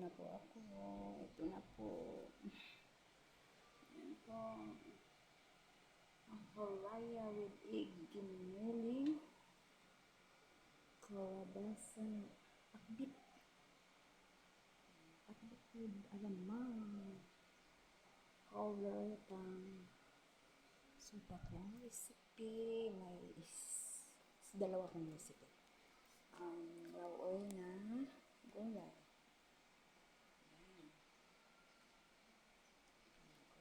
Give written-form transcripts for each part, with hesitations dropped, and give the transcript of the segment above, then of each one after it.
na po ako. Ito na po. Yan po. Ang palaya with egg ginuling. Kalabasan. Akbit. Akbit with alamang. Kaulutang. So, tatlong recipe. Dalawa kong recipe. Raw oil na gulay.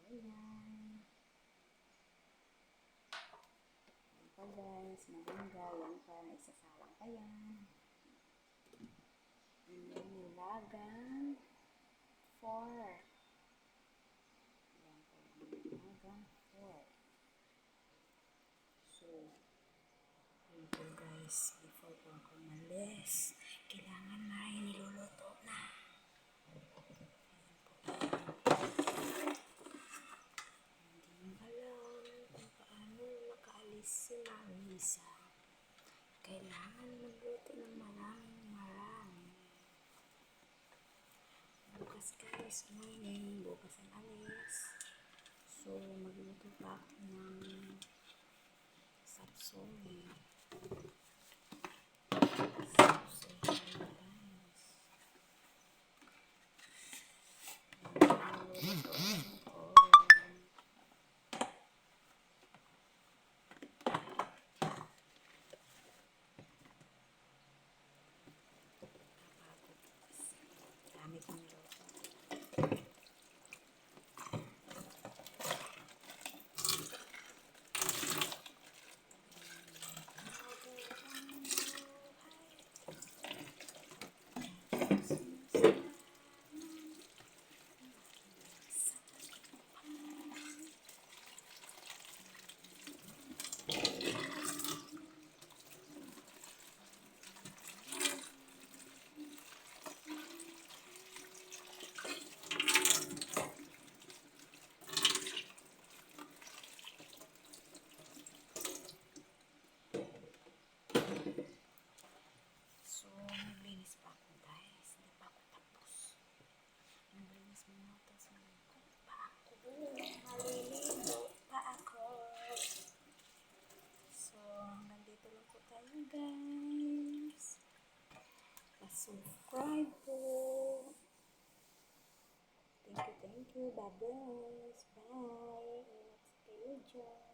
Gulay. Yan pa guys, malunggay. Yan pa, isasalang pa yan. And then, nilagang pork. Yan po, nilagang pork. So, yun po guys, before po ako umalis, kailangan na rin niluluto na. Hindi mo alam kung paano makaalis si Marisa. Kailangan magluto ng marami. Bukas guys, morning, bukas ang alis. So, magluto pa ako ng sapsoy. Dami kong luto. So, naglinis pa ako guys. Hindi pa ako tapos. Naglinis muna ako, tapos maliligo pa ako. So, hanggang dito lang po tayo guys. Pa-subscribe po. Thank you. God bless. Bye. Next video.